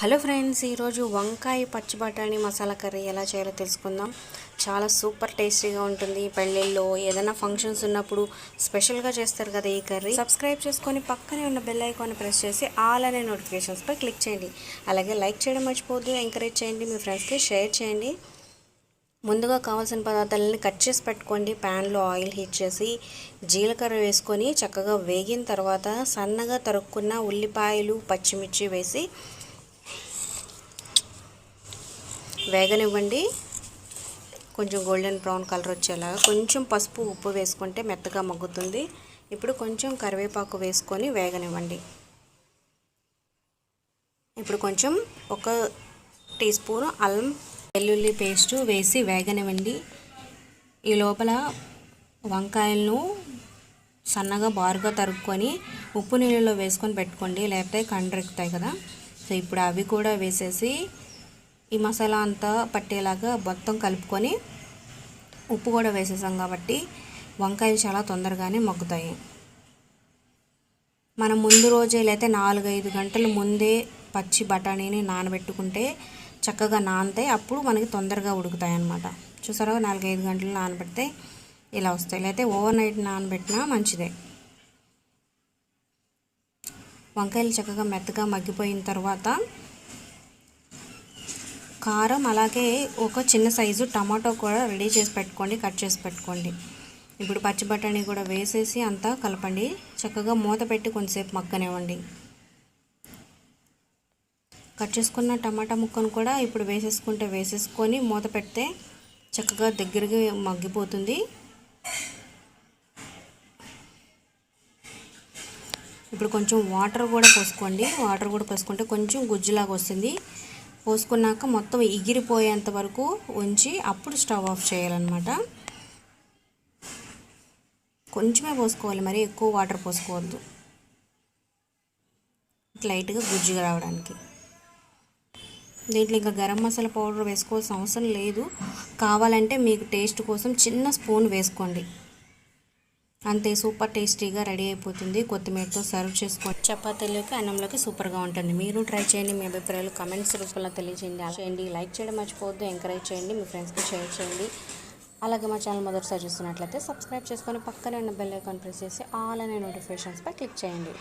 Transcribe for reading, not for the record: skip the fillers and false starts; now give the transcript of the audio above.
Hello friends, ఈరోజు వంకాయ పచ్చి బఠానీ మసాలా కర్రీ ఎలా చేయాలో తెలుసుకుందాం. చాలా సూపర్ టేస్టీగా ఉంటుంది. పెళ్ళిళ్ళలో ఏదైనా ఫంక్షన్స్ ఉన్నప్పుడు స్పెషల్గా చేస్తారు కదా ఈ కర్రీ. సబ్స్క్రైబ్ చేసుకొని పక్కనే ఉన్న బెల్ ఐకాన్ ప్రెస్ చేసి ఆల్ అనే నోటిఫికేషన్స్పై క్లిక్ చేయండి. అలాగే లైక్ చేయడం మర్చిపోవద్దు, ఎంకరేజ్ చేయండి, మీ ఫ్రెండ్స్కి షేర్ చేయండి. ముందుగా కావాల్సిన పదార్థాలని కట్ చేసి పెట్టుకోండి. ప్యాన్లో ఆయిల్ హీట్ చేసి జీలకర్ర వేసుకొని చక్కగా వేగిన తర్వాత సన్నగా తరుక్కున్న ఉల్లిపాయలు పచ్చిమిర్చి వేసి వేగనివ్వండి. కొంచెం గోల్డెన్ బ్రౌన్ కలర్ వచ్చేలాగా కొంచెం పసుపు ఉప్పు వేసుకుంటే మెత్తగా మగ్గుతుంది. ఇప్పుడు కొంచెం కరివేపాకు వేసుకొని వేగనివ్వండి. ఇప్పుడు కొంచెం 1 టీ స్పూన్ అల్లం వెల్లుల్లి పేస్టు వేసి వేగనివ్వండి. ఈ లోపల వంకాయలను సన్నగా బారుగా తరుక్కొని ఉప్పు నీళ్ళలో వేసుకొని పెట్టుకోండి, లేకపోతే కండ్రెక్కుతాయి కదా. సో ఇప్పుడు అవి కూడా వేసేసి ఈ మసాలా అంతా పట్టేలాగా మొత్తం కలుపుకొని, ఉప్పు కూడా వేసేసాం కాబట్టి వంకాయలు చాలా తొందరగానే మగ్గుతాయి. మనం ముందు రోజే లేకపోతే 4-5 గంటల ముందే పచ్చి బఠానీని నానబెట్టుకుంటే చక్కగా నానతాయి. అప్పుడు మనకి తొందరగా ఉడుకుతాయి అన్నమాట. చూసారా, 4-5 గంటలు నానబెడితే ఇలా వస్తాయి. లేకపోతే ఓవర్ నైట్ నానబెట్టినా మంచిదే. వంకాయలు చక్కగా మెత్తగా మగ్గిపోయిన తర్వాత కారం, అలాగే ఒక చిన్న సైజు టమాటో కూడా రెడీ చేసి పెట్టుకోండి, కట్ చేసి పెట్టుకోండి. ఇప్పుడు పచ్చి బఠానీ కూడా వేసేసి అంతా కలపండి. చక్కగా మూత పెట్టి కొంచెంసేపు మగ్గనివ్వండి. కట్ చేసుకున్న టమాటా ముక్కను కూడా ఇప్పుడు వేసేసుకొని మూత పెడితే చక్కగా దగ్గరగా మగ్గిపోతుంది. ఇప్పుడు కొంచెం వాటర్ కూడా పోసుకోండి. వాటర్ కూడా పోసుకుంటే కొంచెం గుజ్జులాగా వస్తుంది. పోసుకున్నాక మొత్తం ఎగిరిపోయేంత వరకు ఉంచి అప్పుడు స్టవ్ ఆఫ్ చేయాలన్నమాట. కొంచెమే పోసుకోవాలి, మరి ఎక్కువ వాటర్ పోసుకోవద్దు, లైట్గా గుజ్జుగా రావడానికి. దీంట్లో ఇంకా గరం మసాలా పౌడర్ వేసుకోవాల్సిన అవసరం లేదు. కావాలంటే మీకు టేస్ట్ కోసం చిన్న స్పూన్ వేసుకోండి, అంతే. సూపర్ టేస్టీగా రెడీ అయిపోతుంది. కొత్తిమీరతో సర్వ్ చేసుకోండి. చపాతీలోకి, అన్నంలోకి సూపర్గా ఉంటుంది. మీరు ట్రై చేయండి. మీ అభిప్రాయాలు కమెంట్స్ రూపంలో తెలియజేయండి. లైక్ చేయడం మర్చిపోవద్దు, ఎంకరేజ్ చేయండి, మీ ఫ్రెండ్స్కి షేర్ చేయండి. అలాగే మా ఛానల్ మొదటిసారి చూస్తున్నట్లయితే సబ్స్క్రైబ్ చేసుకొని పక్కనే ఉన్న బెల్ ఐకాన్ ప్రెస్ చేసి ఆల్ అనే నోటిఫికేషన్స్పై క్లిక్ చేయండి.